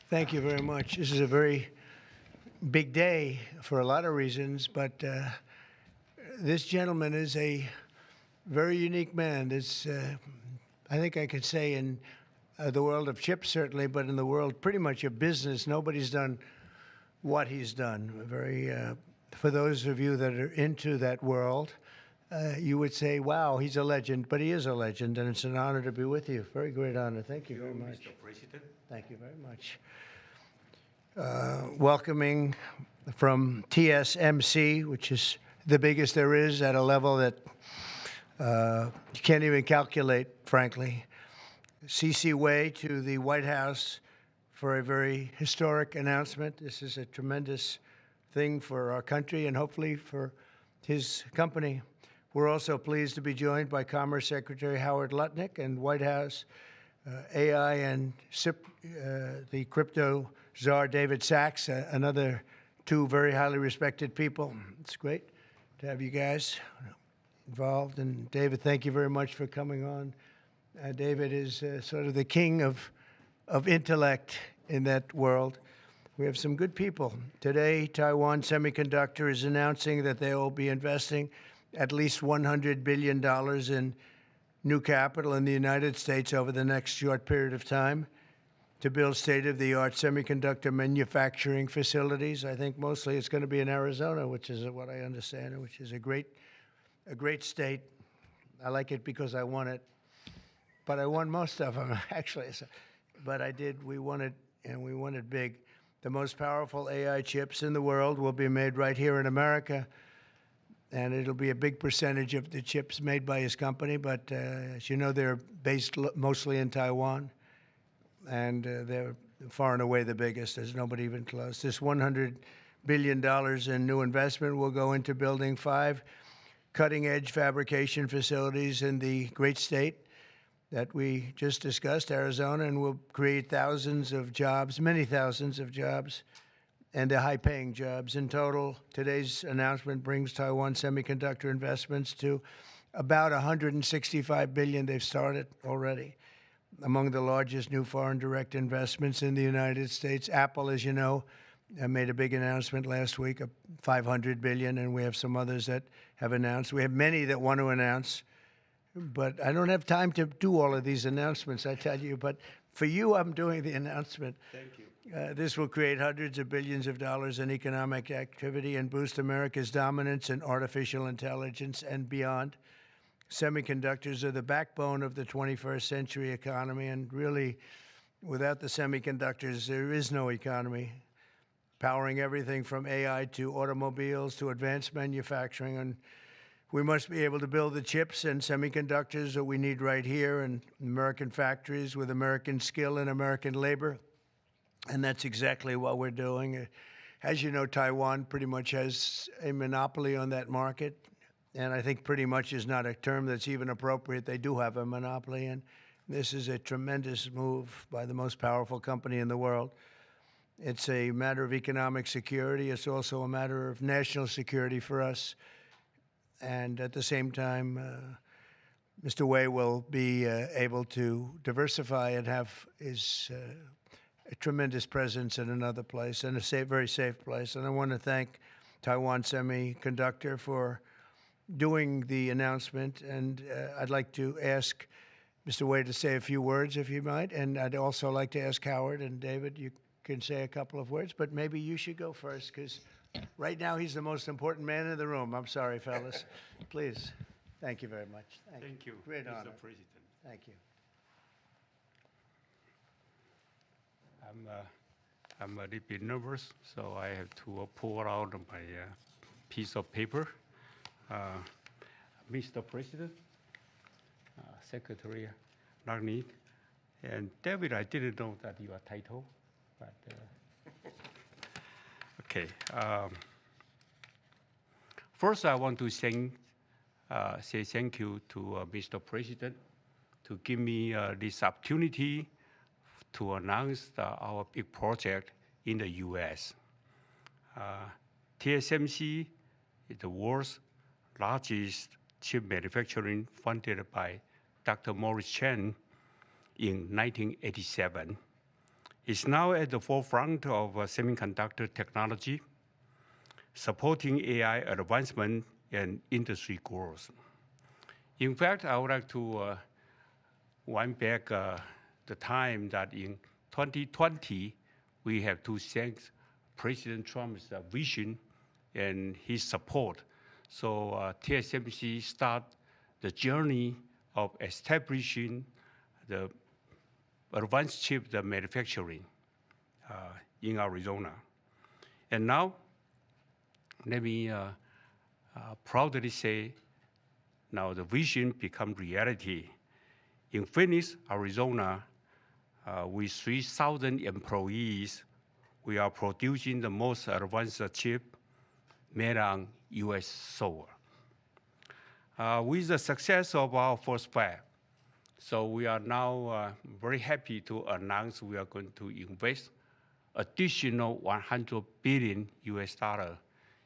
Thank you very much. This is a very big day for a lot of reasons, but this gentleman is a very unique man. I think I could say in the world of chips, certainly, but in the world pretty much of business, nobody's done what he's done. For those of you that are into that world, you would say, wow, he's a legend, but he is a legend, and it's an honor to be with you. Very great honor. Thank you very much. Mr. President. Thank you very much. Welcoming from TSMC, which is the biggest there is at a level that you can't even calculate, frankly. C.C. Wei to the White House for a very historic announcement. This is a tremendous thing for our country and hopefully for his company. We're also pleased to be joined by Commerce Secretary Howard Lutnick and White House AI and the crypto czar David Sachs, another two very highly respected people. It's great to have you guys involved. And David, thank you very much for coming on. David is sort of the king of intellect in that world. We have some good people. Today, Taiwan Semiconductor is announcing that they will be investing at least $100 billion in new capital in the United States over the next short period of time to build state-of-the-art semiconductor manufacturing facilities. I think mostly it's going to be in Arizona, which is what I understand, which is a great state. I like it because I won it, but I won most of them, actually. But we won it, and we won it big. The most powerful AI chips in the world will be made right here in America, and it'll be a big percentage of the chips made by his company. But as you know, they're based mostly in Taiwan, and they're far and away the biggest. There's nobody even close. This $100 billion in new investment will go into building 5 cutting-edge fabrication facilities in the great state that we just discussed, Arizona, and will create thousands of jobs, many thousands of jobs, and they're high-paying jobs. In total, today's announcement brings Taiwan Semiconductor investments to about $165 billion they've started already. Among the largest new foreign direct investments in the United States, Apple, as you know, made a big announcement last week of $500 billion, and we have some others that have announced. We have many that want to announce, but I don't have time to do all of these announcements, I tell you. But for you, I'm doing the announcement. Thank you. This will create hundreds of billions of dollars in economic activity and boost America's dominance in artificial intelligence and beyond. Semiconductors are the backbone of the 21st century economy, and really, without the semiconductors, there is no economy, powering everything from AI to automobiles to advanced manufacturing. And we must be able to build the chips and semiconductors that we need right here in American factories with American skill and American labor. And that's exactly what we're doing. As you know, Taiwan pretty much has a monopoly on that market. And I think pretty much is not a term that's even appropriate. They do have a monopoly. And this is a tremendous move by the most powerful company in the world. It's a matter of economic security. It's also a matter of national security for us. And at the same time, Mr. Wei will be able to diversify and have a tremendous presence in another place, and a very safe place. And I want to thank Taiwan Semiconductor for doing the announcement. And I'd like to ask Mr. Wei to say a few words, if you might. And I'd also like to ask Howard and David, you can say a couple of words, but maybe you should go first, because right now he's the most important man in the room. I'm sorry, fellas. Please. Thank you very much. Thank you, Great honor. Mr. President. Thank you. I'm a little bit nervous, so I have to pull out my piece of paper. Mr. President, Secretary Lutnick, and David, I didn't know that your title, but okay. First, I want to say thank you to Mr. President to give me this opportunity to announce our big project in the U.S. TSMC is the world's largest chip manufacturing, funded by Dr. Morris Chang in 1987. is now at the forefront of semiconductor technology, supporting AI advancement and industry growth. In fact, I would like to wind back the time that in 2020, we have to thank President Trump's vision and his support. So TSMC start the journey of establishing the advanced chip manufacturing in Arizona. And now, let me proudly say, now the vision become reality. In Phoenix, Arizona, with 3,000 employees, we are producing the most advanced chip made on US soil. With the success of our first fab, so we are now very happy to announce we are going to invest additional $100 billion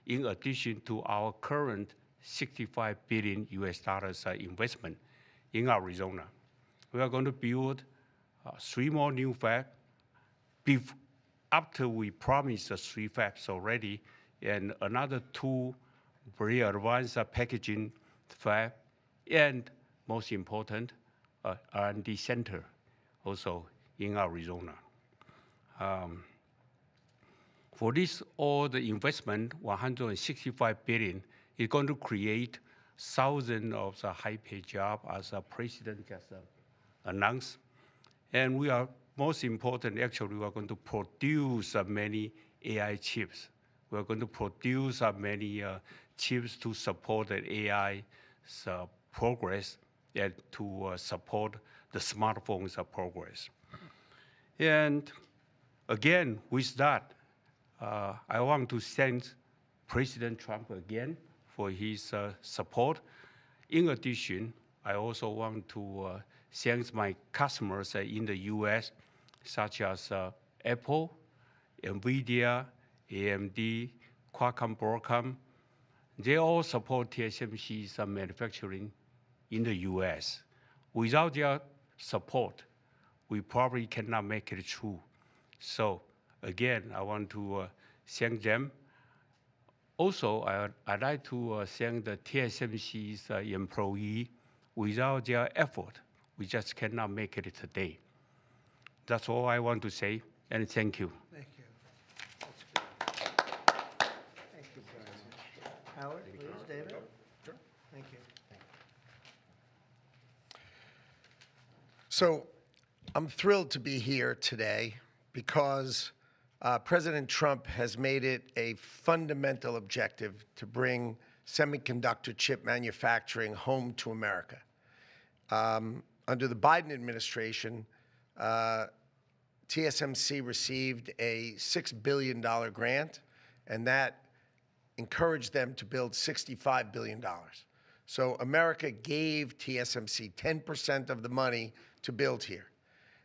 in addition to our current $65 billion investment in Arizona. We are going to build 3 more new fabs after we promised 3 fabs already, and another 2 very advanced packaging fab, and most important, R&D center also in Arizona. For this, all the investment, $165 billion, is going to create thousands of high-paid jobs, as the president just announced. And we are, most important, actually, we are going to produce many AI chips. We are going to produce many chips to support the AI progress and to support the smartphones progress. And again, with that, I want to thank President Trump again for his support. In addition, I also want to thank my customers in the US, such as Apple, NVIDIA, AMD, Qualcomm, Broadcom. They all support TSMC's manufacturing in the US. Without their support, we probably cannot make it through. So again, I want to thank them. Also, I'd like to thank the TSMC's employee. Without their effort, we just cannot make it today. That's all I want to say, and thank you. Thank you. That's good. Thank you very much. Howard, please, David? Sure. Thank you. So I'm thrilled to be here today because President Trump has made it a fundamental objective to bring semiconductor chip manufacturing home to America. Under the Biden administration, TSMC received a $6 billion grant, and that encouraged them to build $65 billion. So America gave TSMC 10% of the money to build here.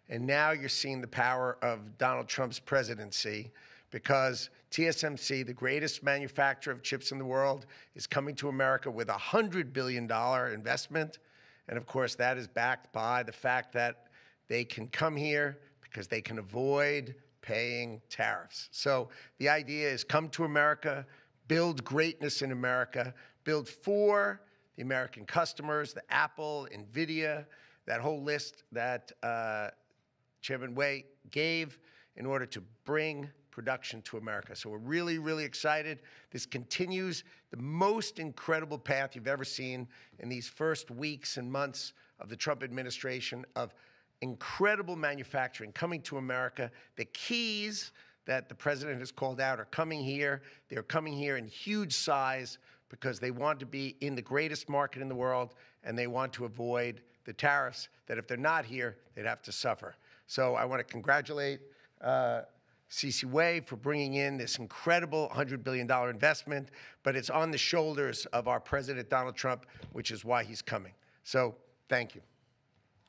And now you're seeing the power of Donald Trump's presidency, because TSMC, the greatest manufacturer of chips in the world, is coming to America with a $100 billion investment. And of course, that is backed by the fact that they can come here because they can avoid paying tariffs. So the idea is come to America, build greatness in America, build for the American customers, the Apple, NVIDIA, that whole list that Chairman Wei gave in order to bring production to America. So we're really, really excited. This continues the most incredible path you've ever seen in these first weeks and months of the Trump administration of incredible manufacturing coming to America. The keys that the president has called out are coming here. They're coming here in huge size because they want to be in the greatest market in the world, and they want to avoid the tariffs that if they're not here, they'd have to suffer. So I want to congratulate C.C. Wei for bringing in this incredible $100 billion investment, but it's on the shoulders of our President Donald Trump, which is why he's coming. So thank you.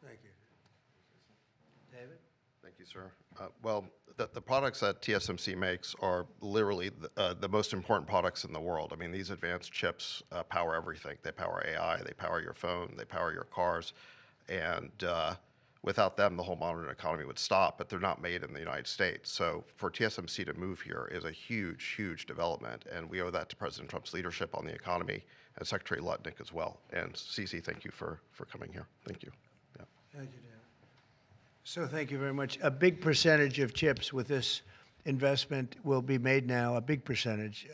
Thank you. David? Thank you, sir. Well, the products that TSMC makes are literally the most important products in the world. I mean, these advanced chips power everything. They power AI, they power your phone, they power your cars. And Without them, the whole modern economy would stop, but they're not made in the United States. So for TSMC to move here is a huge, huge development, and we owe that to President Trump's leadership on the economy and Secretary Lutnick as well. And Cece, thank you for coming here. Thank you. Yeah. Thank you, Dan. So thank you very much. A big percentage of chips with this investment will be made now, a big percentage.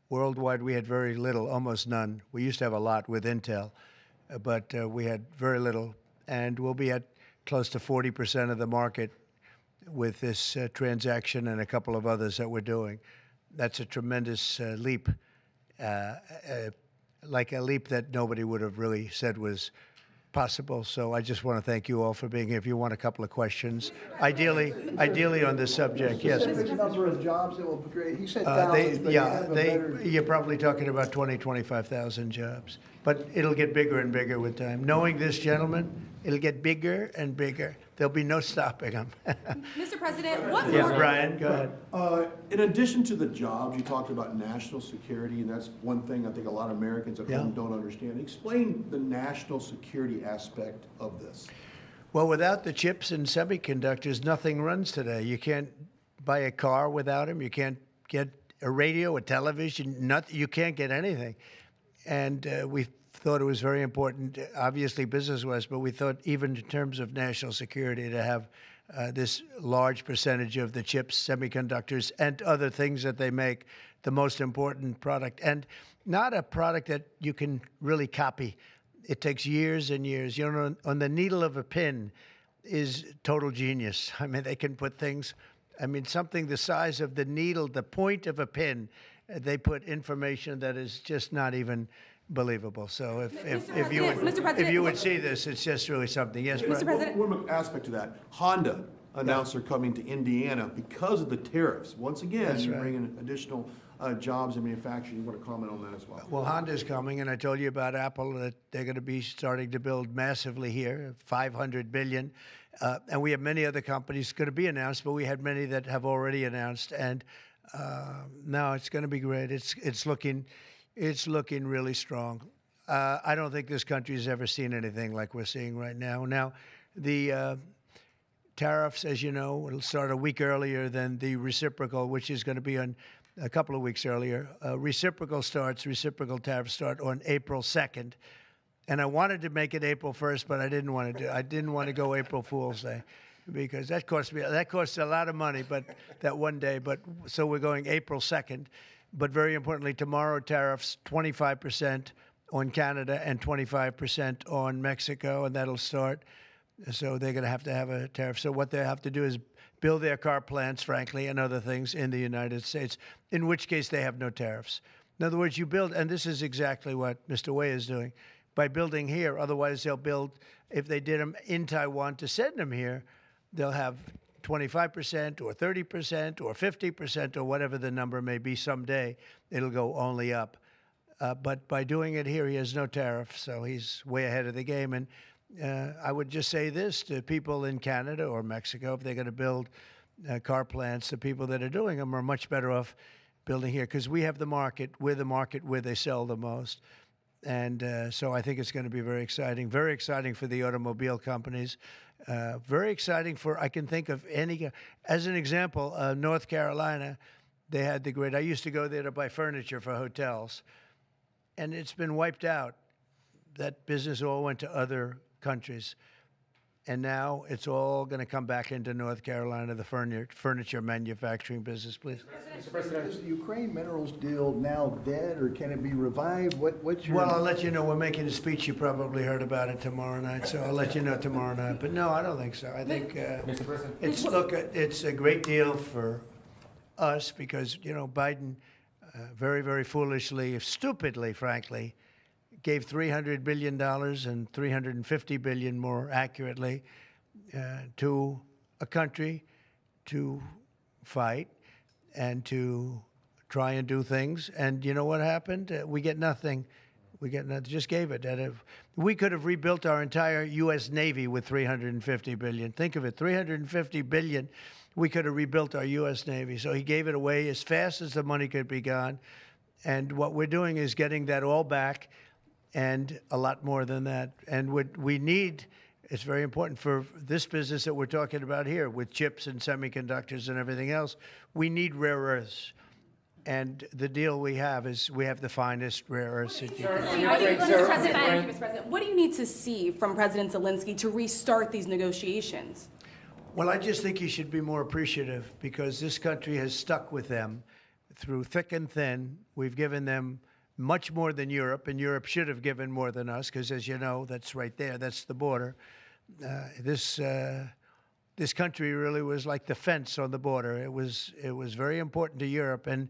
Worldwide, we had very little, almost none. We used to have a lot with Intel, but we had very little. And we'll be at close to 40% of the market with this transaction and a couple of others that we're doing. That's a tremendous leap, like a leap that nobody would have really said was possible. So I just want to thank you all for being here. If you want a couple of questions, ideally on this subject, yes. Specific number of jobs that will be created. He said thousands, but you have a better... You're probably talking about 20, 25,000 jobs. But it'll get bigger and bigger with time. Knowing this gentleman, it'll get bigger and bigger. There'll be no stopping him. Mr. President, what Yeah, more? Brian, go ahead. In addition to the jobs, you talked about national security, and that's one thing I think a lot of Americans at home don't understand. Explain the national security aspect of this. Well, without the chips and semiconductors, nothing runs today. You can't buy a car without them. You can't get a radio, a television, you can't get anything. And we thought it was very important, obviously business-wise, but we thought even in terms of national security to have this large percentage of the chips, semiconductors, and other things that they make the most important product. And not a product that you can really copy. It takes years and years. You know, on the needle of a pin is total genius. I mean, they can put things, I mean, something the size of the needle, the point of a pin, they put information that is just not even believable. So if you would see this, it's just really something. Yes, Mr. Brian? President. One aspect to that, Honda announced they're coming to Indiana because of the tariffs. Once again, That's you're right. bringing additional jobs in manufacturing. You want to comment on that as well? Well, Honda's coming, and I told you about Apple that they're going to be starting to build massively here, $500 billion. And we have many other companies going to be announced, but we had many that have already announced. And no, it's going to be great. It's looking really strong. I don't think this country has ever seen anything like we're seeing right now. Now, the tariffs, as you know, will start a week earlier than the reciprocal, which is going to be on a couple of weeks earlier. Reciprocal tariffs start on April 2nd. And I wanted to make it April 1st, but I didn't want to go April Fool's Day because that costs a lot of money, but that one day. But so we're going April 2nd. But very importantly, tomorrow tariffs 25% on Canada and 25% on Mexico, and that'll start. So they're going to have a tariff. So what they have to do is build their car plants, frankly, and other things in the United States, in which case they have no tariffs. In other words, you build, and this is exactly what Mr. Wei is doing, by building here. Otherwise, they'll build, if they did them in Taiwan to send them here, they'll have 25% or 30% or 50% or whatever the number may be someday. It'll go only up. But by doing it here, he has no tariff, so he's way ahead of the game. And I would just say this to people in Canada or Mexico, if they're going to build car plants, the people that are doing them are much better off building here because we have the market. We're the market where they sell the most. And so I think it's going to be very exciting for the automobile companies. Very exciting for, I can think of any, as an example, North Carolina, they had the great, I used to go there to buy furniture for hotels, and it's been wiped out. That business all went to other countries. And now it's all going to come back into North Carolina, the furniture manufacturing business, please. Mr. President, is the Ukraine minerals deal now dead, or can it be revived? What's your... Well, I'll let you know. We're making a speech. You probably heard about it tomorrow night, so I'll let you know tomorrow night. But no, I don't think so. I think it's a great deal for us because, you know, Biden very, very foolishly, stupidly, frankly, gave $300 billion and $350 billion more accurately to a country to fight and to try and do things. And you know what happened? We get nothing. We get nothing. Just gave it. We could have rebuilt our entire U.S. Navy with $350 billion. Think of it, $350 billion. We could have rebuilt our U.S. Navy. So he gave it away as fast as the money could be gone. And what we're doing is getting that all back and a lot more than that. And we need It's very important for this business that we're talking about here with chips and semiconductors and everything else. We need rare earths. And the deal we have is we have the finest rare earths. Mr. President, thank you, Mr. President. What do you need to see from President Zelensky to restart these negotiations? Well, I just think he should be more appreciative because this country has stuck with them through thick and thin. We've given them much more than Europe, and Europe should have given more than us because, as you know, that's right there. That's the border. This country really was like the fence on the border. It was very important to Europe, and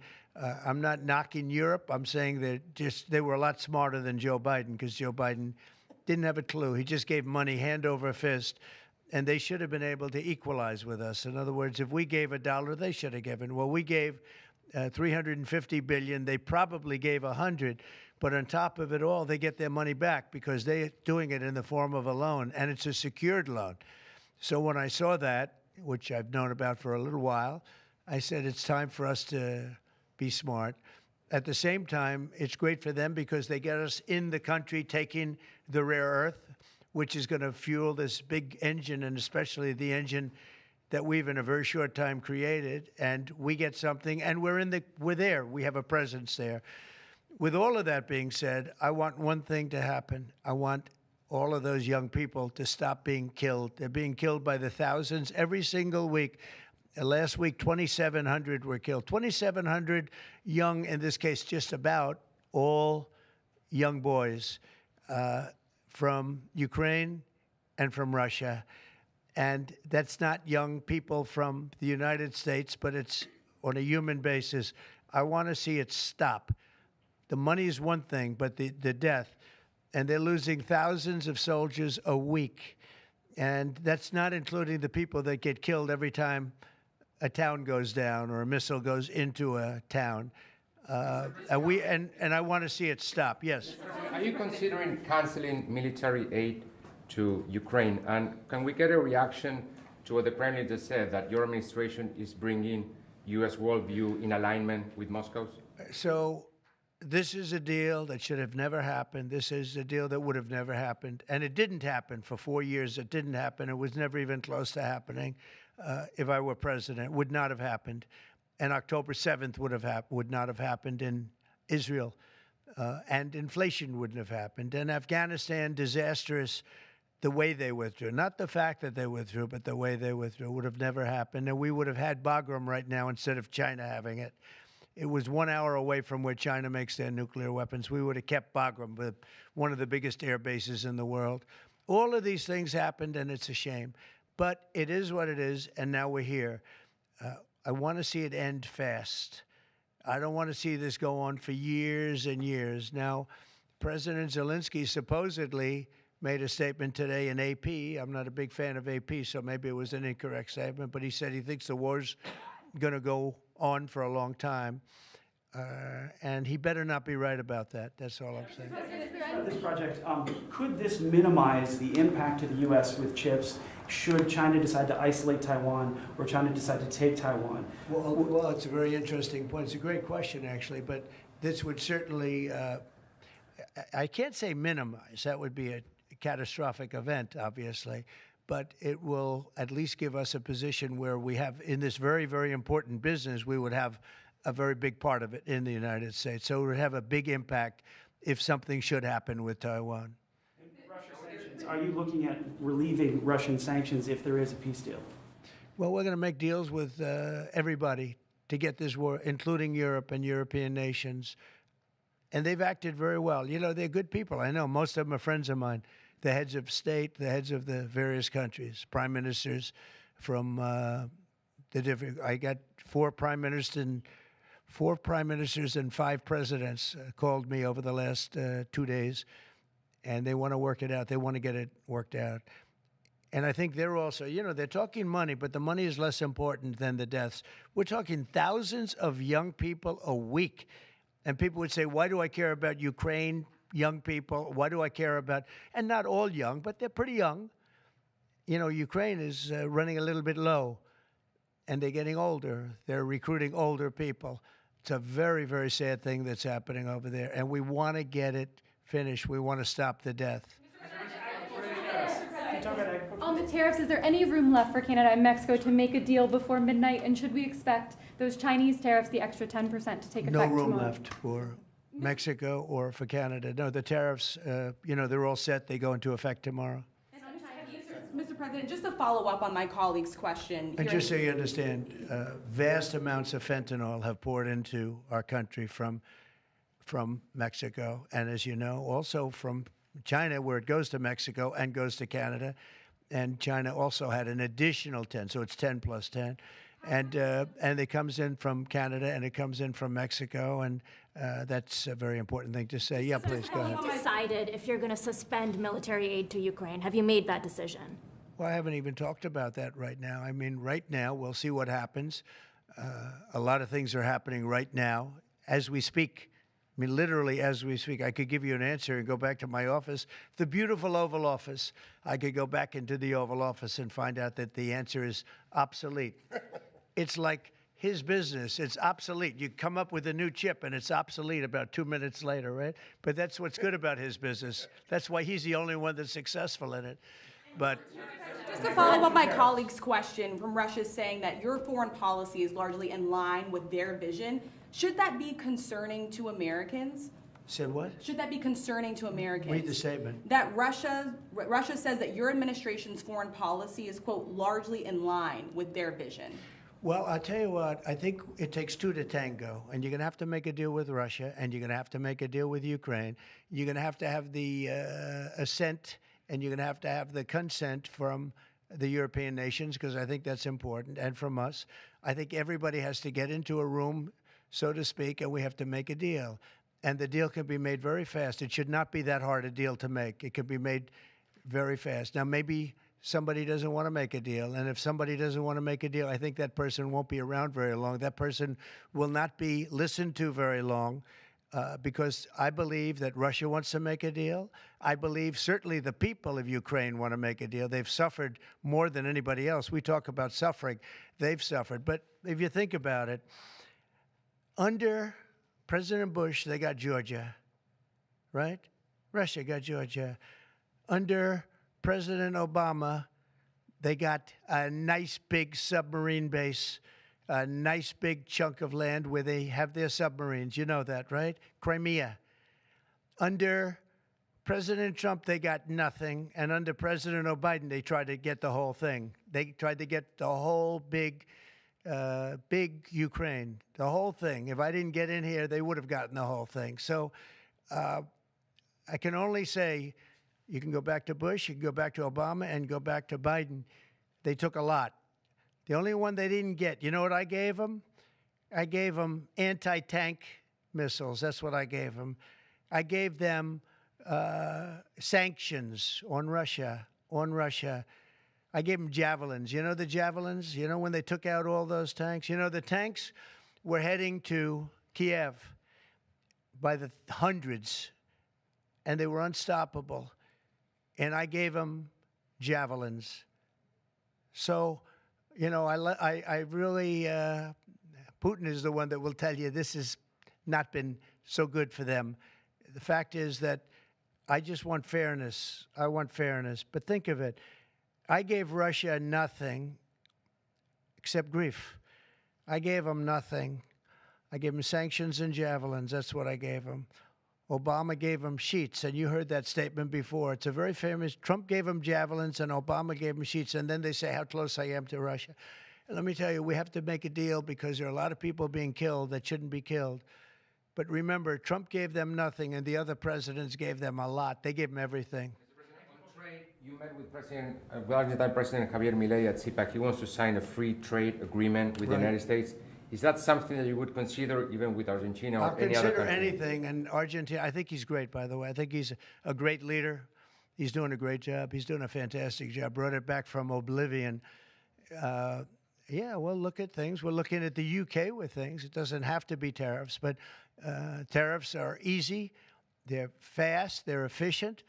I'm not knocking Europe. I'm saying that they were a lot smarter than Joe Biden because Joe Biden didn't have a clue. He just gave money hand over fist, and they should have been able to equalize with us. In other words, if we gave $1, they should have given. Well, we gave 350 billion. They probably gave 100, but on top of it all, they get their money back because they're doing it in the form of a loan, and it's a secured loan. So when I saw that, which I've known about for a little while, I said it's time for us to be smart. At the same time, it's great for them because they get us in the country taking the rare earth, which is going to fuel this big engine, and especially the engine that we've in a very short time created. And we get something, and we're there. We have a presence there. With all of that being said, I want one thing to happen. I want all of those young people to stop being killed. They're being killed by the thousands every single week. Last week, 2,700 were killed. 2,700 young, in this case, just about all young boys from Ukraine and from Russia. And that's not young people from the United States, but it's on a human basis. I want to see it stop. The money is one thing, but the death. And they're losing thousands of soldiers a week. And that's not including the people that get killed every time a town goes down or a missile goes into a town. And I want to see it stop. Yes. Are you considering canceling military aid to Ukraine? And can we get a reaction to what the President just said, that your administration is bringing U.S. worldview in alignment with Moscow's? So this is a deal that should have never happened. This is a deal that would have never happened. And it didn't happen for 4 years. It didn't happen. It was never even close to happening. If I were president, it would not have happened. And October 7th would not have happened in Israel. And inflation wouldn't have happened. And Afghanistan, disastrous, the way they withdrew. Not the fact that they withdrew, but the way they withdrew would have never happened. And we would have had Bagram right now instead of China having it. It was 1 hour away from where China makes their nuclear weapons. We would have kept Bagram, with one of the biggest air bases in the world. All of these things happened, and it's a shame. But it is what it is, and now we're here. I want to see it end fast. I don't want to see this go on for years and years. Now, President Zelensky supposedly made a statement today in AP. I'm not a big fan of AP, so maybe it was an incorrect statement, but he said he thinks the war's going to go on for a long time. And he better not be right about that. That's all I'm saying. This project, could this minimize the impact to the U.S. with chips should China decide to isolate Taiwan or China decide to take Taiwan? Well, it's a very interesting point. It's a great question, actually, but this would certainly, I can't say minimize. That would be a catastrophic event, obviously, but it will at least give us a position where we have, in this very, very important business, we would have a very big part of it in the United States. So it would have a big impact if something should happen with Taiwan. Russia sanctions. Are you looking at relieving Russian sanctions if there is a peace deal? Well, we're going to make deals with everybody to get this war, including Europe and European nations. And they've acted very well. You know, they're good people. I know most of them are friends of mine. The heads of state, the heads of the various countries, prime ministers from the different. I got four prime ministers and 5 presidents called me over the last 2 days, and they want to work it out. They want to get it worked out. And I think they're also, you know, they're talking money, but the money is less important than the deaths. We're talking thousands of young people a week. And people would say, why do I care about Ukraine young people? Why do I care about, and not all young, but they're pretty young. You know, Ukraine is running a little bit low, and they're getting older. They're recruiting older people. It's a very, very sad thing that's happening over there, and we want to get it finished. We want to stop the death. Can you talk about tariffs, is there any room left for Canada and Mexico to make a deal before midnight? And should we expect those Chinese tariffs, the extra 10%, to take effect No room tomorrow? left for Mexico or for Canada. No, the tariffs, they're all set. They go into effect tomorrow. Mr. President, just to follow up on my colleague's question. And here just so you understand, vast amounts of fentanyl have poured into our country from Mexico, and as you know, also from China, where it goes to Mexico and goes to Canada. And China also had an additional 10, so it's 10 plus 10. And it comes in from Canada and it comes in from Mexico, and that's a very important thing to say. Yeah, please, go ahead. Have you decided if you're going to suspend military aid to Ukraine? Have you made that decision? Well, I haven't even talked about that right now. I mean, right now, we'll see what happens. A lot of things are happening right now as we speak. I mean, literally as we speak. I could give you an answer and go back to my office, the beautiful Oval Office. I could go back into the Oval Office and find out that the answer is obsolete. It's like his business. It's obsolete. You come up with a new chip and it's obsolete about 2 minutes later, right? But that's what's good about his business. That's why he's the only one that's successful in it. But just to follow up my colleague's question, from Russia saying that your foreign policy is largely in line with their vision, should that be concerning to Americans? said what? Should that be concerning to Americans? Read the statement. That Russia says that your administration's foreign policy is, quote, largely in line with their vision. Well, I'll tell you what, I think it takes two to tango, and you're going to have to make a deal with Russia, and you're going to have to make a deal with Ukraine. You're going to have the assent, and you're going to have the consent from the European nations, because I think that's important, and from us. I think everybody has to get into a room, so to speak, and we have to make a deal. And the deal can be made very fast. It should not be that hard a deal to make. It can be made very fast. Now, maybe somebody doesn't want to make a deal. And if somebody doesn't want to make a deal, I think that person won't be around very long. That person will not be listened to very long, because I believe that Russia wants to make a deal. I believe certainly the people of Ukraine want to make a deal. They've suffered more than anybody else. We talk about suffering. They've suffered. But if you think about it, under President Bush, they got Georgia, right? Russia got Georgia. Under President Obama, they got a nice big submarine base, a nice big chunk of land where they have their submarines. You know that, right? Crimea. Under President Trump, they got nothing. And under President Biden, they tried to get the whole thing. They tried to get the whole big Ukraine, the whole thing. If I didn't get in here, they would have gotten the whole thing. So I can only say, you can go back to Bush, you can go back to Obama, and go back to Biden. They took a lot. The only one they didn't get, you know what I gave them? I gave them anti-tank missiles. That's what I gave them. I gave them sanctions on Russia. I gave them javelins. You know the javelins? You know when they took out all those tanks? You know the tanks were heading to Kiev by the hundreds, and they were unstoppable. And I gave them javelins. So, you know, I really, Putin is the one that will tell you this has not been so good for them. The fact is that I just want fairness. I want fairness. But think of it. I gave Russia nothing except grief. I gave them nothing. I gave them sanctions and javelins. That's what I gave them. Obama gave them sheets, and you heard that statement before. It's a very famous. Trump gave them javelins, and Obama gave them sheets, and then they say how close I am to Russia. And let me tell you, we have to make a deal because there are a lot of people being killed that shouldn't be killed. But remember, Trump gave them nothing, and the other presidents gave them a lot. They gave them everything. You met with Argentine President Javier Milei at CPAC. He wants to sign a free trade agreement with the United States. Is that something that you would consider even with Argentina or any other country? I'll consider anything. And Argentina, I think he's great, by the way. I think he's a great leader. He's doing a great job. He's doing a fantastic job. Brought it back from oblivion. Yeah, we'll look at things. We're looking at the UK with things. It doesn't have to be tariffs, but tariffs are easy. They're fast. They're efficient.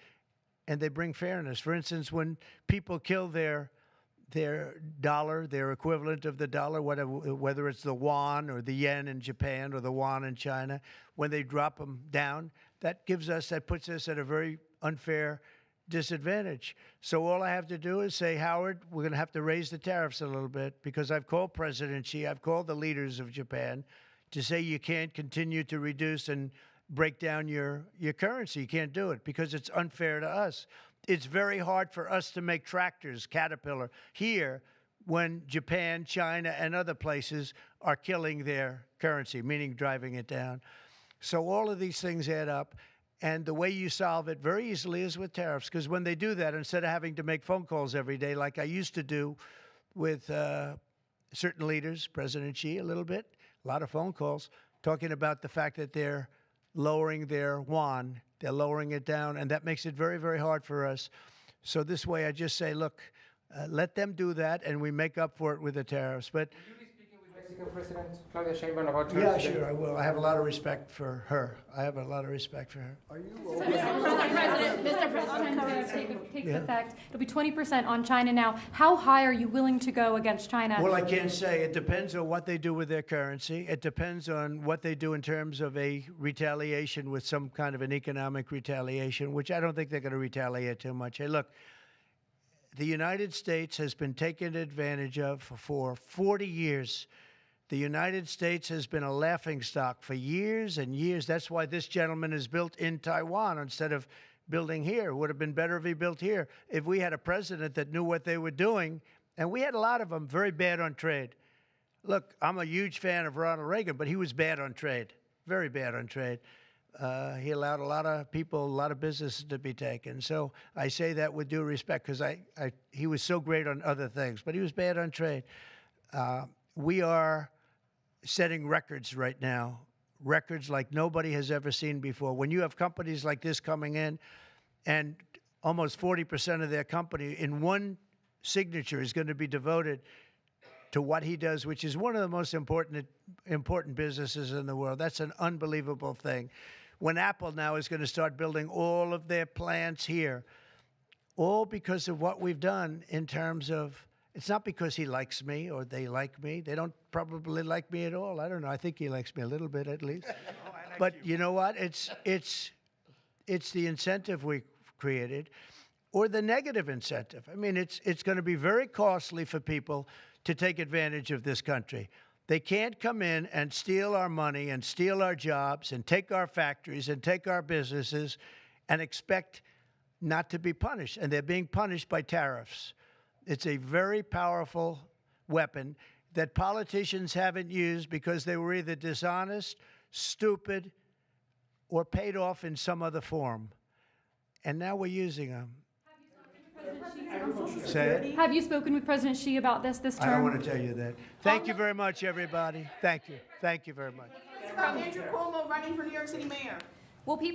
And they bring fairness. For instance, when people kill their dollar, their equivalent of the dollar, whether it's the yuan or the yen in Japan or the yuan in China, when they drop them down, that puts us at a very unfair disadvantage. So all I have to do is say, Howard, we're going to have to raise the tariffs a little bit, because I've called President Xi, I've called the leaders of Japan to say you can't continue to reduce and break down your currency. You can't do it because it's unfair to us. It's very hard for us to make tractors, Caterpillar, here when Japan, China, and other places are killing their currency, meaning driving it down. So all of these things add up. And the way you solve it very easily is with tariffs, because when they do that, instead of having to make phone calls every day like I used to do with certain leaders, President Xi a little bit, a lot of phone calls, talking about the fact that they're lowering their yuan, they're lowering it down, and that makes it very, very hard for us. So this way I just say, look, let them do that, and we make up for it with the tariffs. But Will you be speaking with Mexican President Claudia Sheinbaum about yeah, tariffs? sure, I will. I have a lot of respect for her. I have a lot of respect for her. Are you Mr. President, takes effect. It'll be 20% on China now. How high are you willing to go against China? Well, I can't say. It depends on what they do with their currency. It depends on what they do in terms of a retaliation with some kind of an economic retaliation, which I don't think they're going to retaliate too much. Hey, look, the United States has been taken advantage of for 40 years. The United States has been a laughingstock for years and years. That's why this gentleman is built in Taiwan instead of building here. It would have been better if he built here. If we had a president that knew what they were doing, and we had a lot of them very bad on trade. Look, I'm a huge fan of Ronald Reagan, but he was bad on trade, very bad on trade. He allowed a lot of people, a lot of businesses to be taken. So I say that with due respect, because he was so great on other things, but he was bad on trade. We are setting records right now, records like nobody has ever seen before. When you have companies like this coming in, and almost 40% of their company in one signature is going to be devoted to what he does, which is one of the most important businesses in the world. That's an unbelievable thing. When Apple now is going to start building all of their plants here, all because of what we've done in terms of, it's not because he likes me or they like me. They don't probably like me at all. I don't know. I think he likes me a little bit at least. But you know what? It's the incentive we created, or the negative incentive. I mean, it's going to be very costly for people to take advantage of this country. They can't come in and steal our money and steal our jobs and take our factories and take our businesses and expect not to be punished. And they're being punished by tariffs. It's a very powerful weapon that politicians haven't used because they were either dishonest, stupid, or paid off in some other form. And now we're using them. Say it. Have you spoken with President Xi about this term? I don't want to tell you that. Thank you very much, everybody. Thank you. Thank you very much. Andrew Cuomo running for New York City mayor. Will people